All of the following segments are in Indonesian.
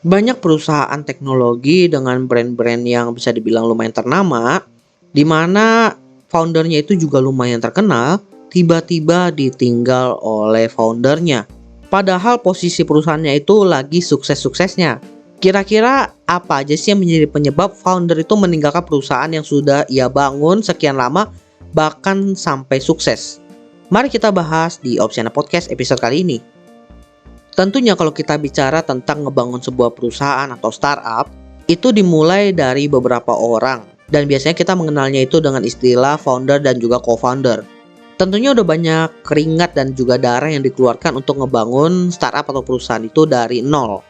Banyak perusahaan teknologi dengan brand-brand yang bisa dibilang lumayan ternama, di mana foundernya itu juga lumayan terkenal, tiba-tiba ditinggal oleh foundernya. Padahal posisi perusahaannya itu lagi sukses-suksesnya. Kira-kira apa aja sih yang menjadi penyebab founder itu meninggalkan perusahaan yang sudah ia bangun sekian lama, bahkan sampai sukses? Mari kita bahas di Opsiana Podcast episode kali ini. Tentunya kalau kita bicara tentang ngebangun sebuah perusahaan atau startup, itu dimulai dari beberapa orang. Dan biasanya kita mengenalnya itu dengan istilah founder dan juga co-founder. Tentunya udah banyak keringat dan juga darah yang dikeluarkan untuk ngebangun startup atau perusahaan itu dari nol.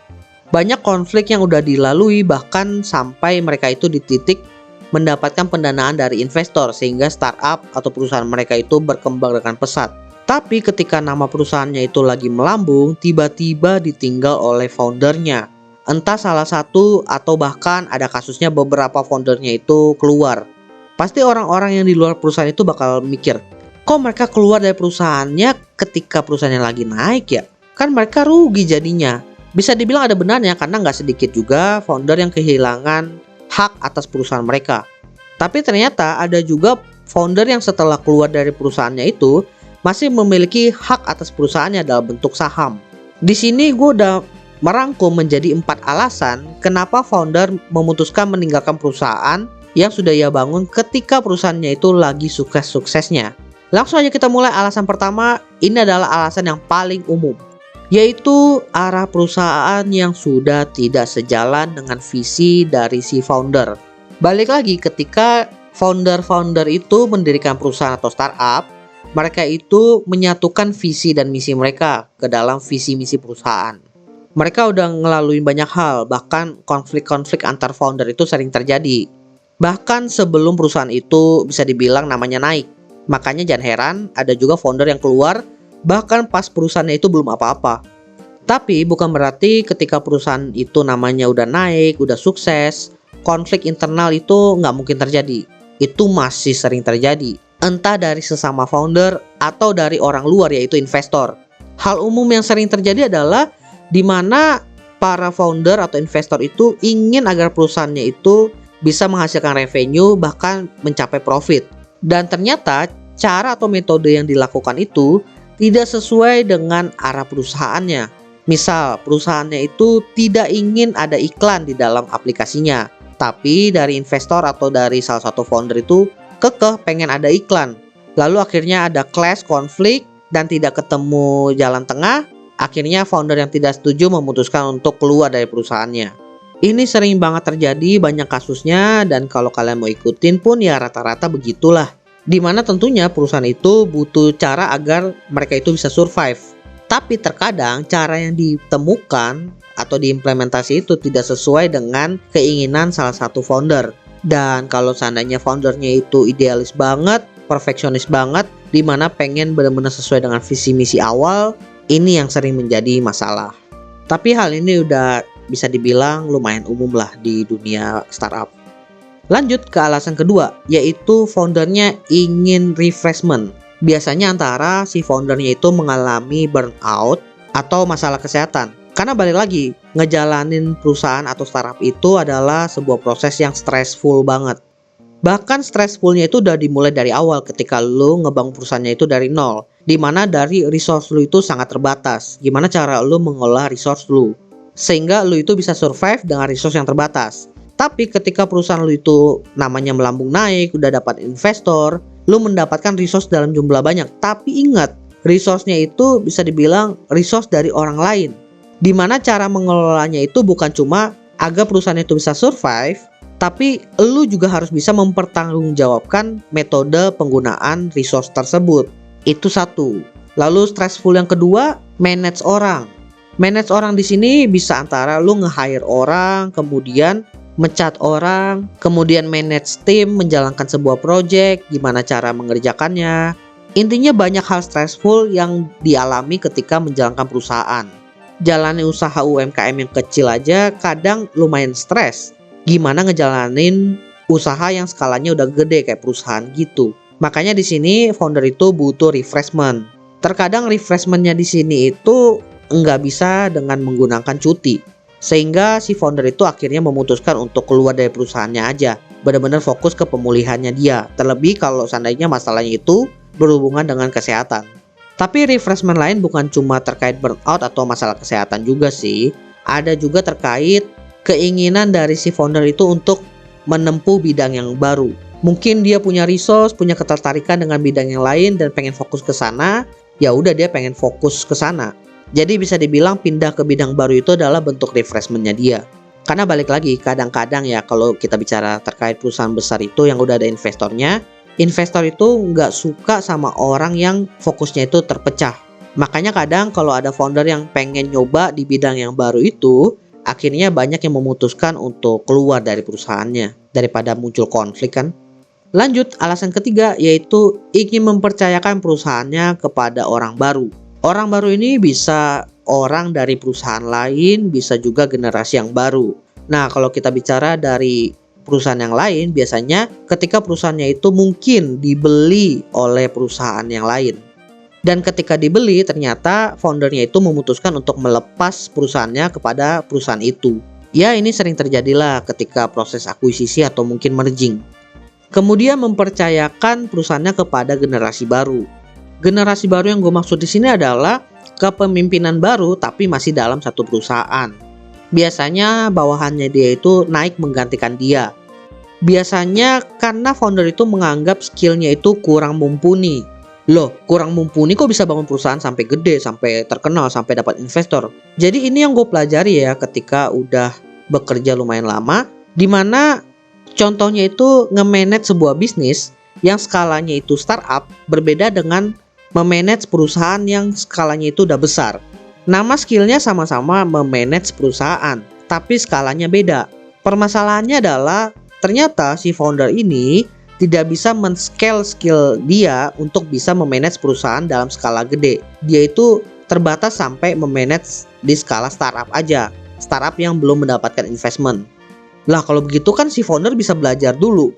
Banyak konflik yang udah dilalui bahkan sampai mereka itu di titik mendapatkan pendanaan dari investor sehingga startup atau perusahaan mereka itu berkembang dengan pesat. Tapi ketika nama perusahaannya itu lagi melambung, tiba-tiba ditinggal oleh foundernya. Entah salah satu atau bahkan ada kasusnya beberapa foundernya itu keluar. Pasti orang-orang yang di luar perusahaan itu bakal mikir, kok mereka keluar dari perusahaannya ketika perusahaannya lagi naik ya? Kan mereka rugi jadinya. Bisa dibilang ada benarnya karena nggak sedikit juga founder yang kehilangan hak atas perusahaan mereka. Tapi ternyata ada juga founder yang setelah keluar dari perusahaannya itu masih memiliki hak atas perusahaannya dalam bentuk saham. Di sini gue udah merangkum menjadi 4 alasan kenapa founder memutuskan meninggalkan perusahaan yang sudah ia bangun ketika perusahaannya itu lagi sukses-suksesnya. Langsung aja kita mulai. Alasan pertama, ini adalah alasan yang paling umum, yaitu arah perusahaan yang sudah tidak sejalan dengan visi dari si founder. Balik lagi, ketika founder-founder itu mendirikan perusahaan atau startup, mereka itu menyatukan visi dan misi mereka ke dalam visi misi perusahaan. Mereka udah ngelalui banyak hal, bahkan konflik-konflik antar founder itu sering terjadi. Bahkan sebelum perusahaan itu bisa dibilang namanya naik. Makanya jangan heran ada juga founder yang keluar bahkan pas perusahaannya itu belum apa-apa. Tapi bukan berarti ketika perusahaan itu namanya udah naik, udah sukses, konflik internal itu nggak mungkin terjadi. Itu masih sering terjadi. Entah dari sesama founder atau dari orang luar yaitu investor. Hal umum yang sering terjadi adalah di mana para founder atau investor itu ingin agar perusahaannya itu bisa menghasilkan revenue bahkan mencapai profit. Dan ternyata cara atau metode yang dilakukan itu tidak sesuai dengan arah perusahaannya. Misal perusahaannya itu tidak ingin ada iklan di dalam aplikasinya, tapi dari investor atau dari salah satu founder itu kekeh pengen ada iklan. Lalu akhirnya ada clash, konflik, dan tidak ketemu jalan tengah. Akhirnya founder yang tidak setuju memutuskan untuk keluar dari perusahaannya. Ini sering banget terjadi, banyak kasusnya, dan kalau kalian mau ikutin pun ya rata-rata begitulah. Dimana tentunya perusahaan itu butuh cara agar mereka itu bisa survive. Tapi terkadang cara yang ditemukan atau diimplementasi itu tidak sesuai dengan keinginan salah satu founder. Dan kalau seandainya foundernya itu idealis banget, perfeksionis banget, dimana pengen benar-benar sesuai dengan visi misi awal, ini yang sering menjadi masalah. Tapi hal ini udah bisa dibilang lumayan umum lah di dunia startup. Lanjut ke alasan kedua, yaitu foundernya ingin refreshment. Biasanya antara si foundernya itu mengalami burnout atau masalah kesehatan. Karena balik lagi, ngejalanin perusahaan atau startup itu adalah sebuah proses yang stressful banget. Bahkan stressfulnya itu udah dimulai dari awal ketika lu ngebangun perusahaannya itu dari nol. Dimana dari resource lu itu sangat terbatas. Gimana cara lu mengolah resource lu sehingga lu itu bisa survive dengan resource yang terbatas. Tapi ketika perusahaan lu itu namanya melambung naik, udah dapat investor, lu mendapatkan resource dalam jumlah banyak. Tapi ingat, resource-nya itu bisa dibilang resource dari orang lain. Dimana cara mengelolanya itu bukan cuma agar perusahaan itu bisa survive, tapi lu juga harus bisa mempertanggungjawabkan metode penggunaan resource tersebut. Itu satu. Lalu stressful yang kedua, manage orang. Manage orang di sini bisa antara lu nge-hire orang, kemudian mencat orang, kemudian manage tim, menjalankan sebuah project, gimana cara mengerjakannya. Intinya banyak hal stressful yang dialami ketika menjalankan perusahaan. Jalani usaha UMKM yang kecil aja kadang lumayan stres. Gimana ngejalanin usaha yang skalanya udah gede kayak perusahaan gitu. Makanya di sini founder itu butuh refreshment. Terkadang refreshmentnya di sini itu nggak bisa dengan menggunakan cuti. Sehingga si founder itu akhirnya memutuskan untuk keluar dari perusahaannya aja, benar-benar fokus ke pemulihannya dia. Terlebih kalau seandainya masalahnya itu berhubungan dengan kesehatan. Tapi refreshment lain bukan cuma terkait burnout atau masalah kesehatan juga sih. Ada juga terkait keinginan dari si founder itu untuk menempuh bidang yang baru. Mungkin dia punya resource, punya ketertarikan dengan bidang yang lain dan pengen fokus ke sana. Ya udah, dia pengen fokus ke sana. Jadi bisa dibilang pindah ke bidang baru itu adalah bentuk refreshmentnya dia. Karena balik lagi, kadang-kadang ya kalau kita bicara terkait perusahaan besar itu yang udah ada investornya, investor itu nggak suka sama orang yang fokusnya itu terpecah. Makanya kadang kalau ada founder yang pengen nyoba di bidang yang baru itu, akhirnya banyak yang memutuskan untuk keluar dari perusahaannya daripada muncul konflik kan. Lanjut, alasan ketiga yaitu ingin mempercayakan perusahaannya kepada orang baru. Orang baru ini bisa orang dari perusahaan lain, bisa juga generasi yang baru. Nah, kalau kita bicara dari perusahaan yang lain, biasanya ketika perusahaannya itu mungkin dibeli oleh perusahaan yang lain. Dan ketika dibeli, ternyata foundernya itu memutuskan untuk melepas perusahaannya kepada perusahaan itu. Ya, ini sering terjadilah ketika proses akuisisi atau mungkin merging. Kemudian mempercayakan perusahaannya kepada generasi baru. Generasi baru yang gue maksud di sini adalah kepemimpinan baru tapi masih dalam satu perusahaan. Biasanya bawahannya dia itu naik menggantikan dia. Biasanya karena founder itu menganggap skillnya itu kurang mumpuni. Loh, kurang mumpuni kok bisa bangun perusahaan sampai gede, sampai terkenal, sampai dapat investor. Jadi ini yang gue pelajari ya ketika udah bekerja lumayan lama, dimana contohnya itu nge-manage sebuah bisnis yang skalanya itu startup berbeda dengan memanage perusahaan yang skalanya itu udah besar. Nama skillnya sama-sama memanage perusahaan, tapi skalanya beda. Permasalahannya adalah ternyata si founder ini tidak bisa men-scale skill dia untuk bisa memanage perusahaan dalam skala gede. Dia itu terbatas sampai memanage di skala startup aja. Startup yang belum mendapatkan investment. Lah kalau begitu kan si founder bisa belajar dulu.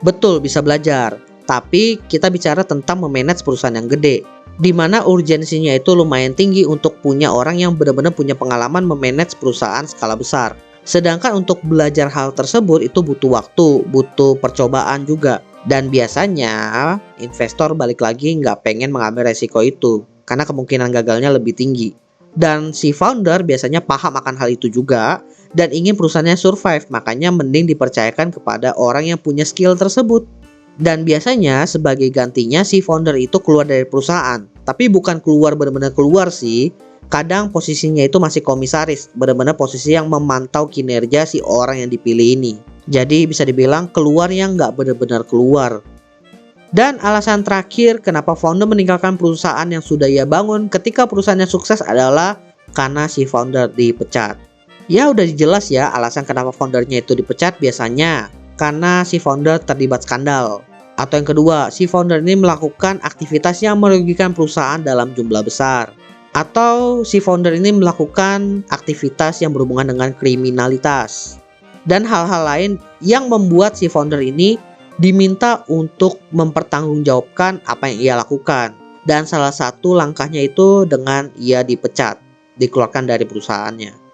Betul, bisa belajar. Tapi kita bicara tentang memanage perusahaan yang gede, di mana urgensinya itu lumayan tinggi untuk punya orang yang benar-benar punya pengalaman memanage perusahaan skala besar. Sedangkan untuk belajar hal tersebut itu butuh waktu, butuh percobaan juga. Dan biasanya investor balik lagi nggak pengen mengambil resiko itu, karena kemungkinan gagalnya lebih tinggi. Dan si founder biasanya paham akan hal itu juga dan ingin perusahaannya survive, makanya mending dipercayakan kepada orang yang punya skill tersebut. Dan biasanya sebagai gantinya si founder itu keluar dari perusahaan. Tapi bukan keluar benar-benar keluar sih. Kadang posisinya itu masih komisaris, benar-benar posisi yang memantau kinerja si orang yang dipilih ini. Jadi bisa dibilang keluar yang nggak benar-benar keluar. Dan alasan terakhir kenapa founder meninggalkan perusahaan yang sudah ia bangun ketika perusahaannya sukses adalah karena si founder dipecat. Ya udah jelas ya alasan kenapa foundernya itu dipecat, biasanya karena si founder terlibat skandal. Atau yang kedua, si founder ini melakukan aktivitas yang merugikan perusahaan dalam jumlah besar. Atau si founder ini melakukan aktivitas yang berhubungan dengan kriminalitas. Dan hal-hal lain yang membuat si founder ini diminta untuk mempertanggungjawabkan apa yang ia lakukan. Dan salah satu langkahnya itu dengan ia dipecat, dikeluarkan dari perusahaannya.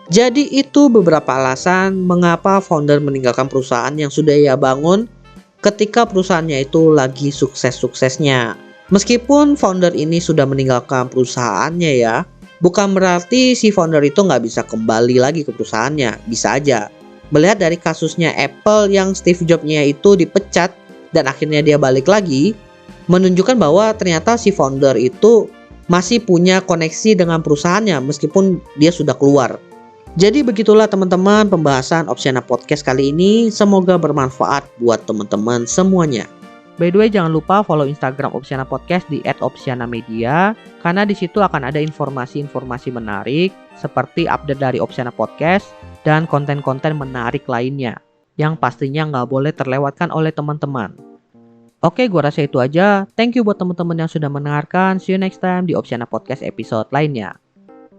Jadi itu beberapa alasan mengapa founder meninggalkan perusahaan yang sudah ia bangun ketika perusahaannya itu lagi sukses-suksesnya. Meskipun founder ini sudah meninggalkan perusahaannya ya, bukan berarti si founder itu nggak bisa kembali lagi ke perusahaannya. Bisa aja. Melihat dari kasusnya Apple yang Steve Jobs-nya itu dipecat dan akhirnya dia balik lagi, menunjukkan bahwa ternyata si founder itu masih punya koneksi dengan perusahaannya meskipun dia sudah keluar. Jadi begitulah teman-teman pembahasan Opsiana Podcast kali ini. Semoga bermanfaat buat teman-teman semuanya. By the way, jangan lupa follow Instagram Opsiana Podcast di @opsianamedia, karena di situ akan ada informasi-informasi menarik seperti update dari Opsiana Podcast dan konten-konten menarik lainnya yang pastinya nggak boleh terlewatkan oleh teman-teman. Oke, gua rasa itu aja. Thank you buat teman-teman yang sudah mendengarkan. See you next time di Opsiana Podcast episode lainnya.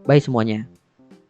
Bye semuanya.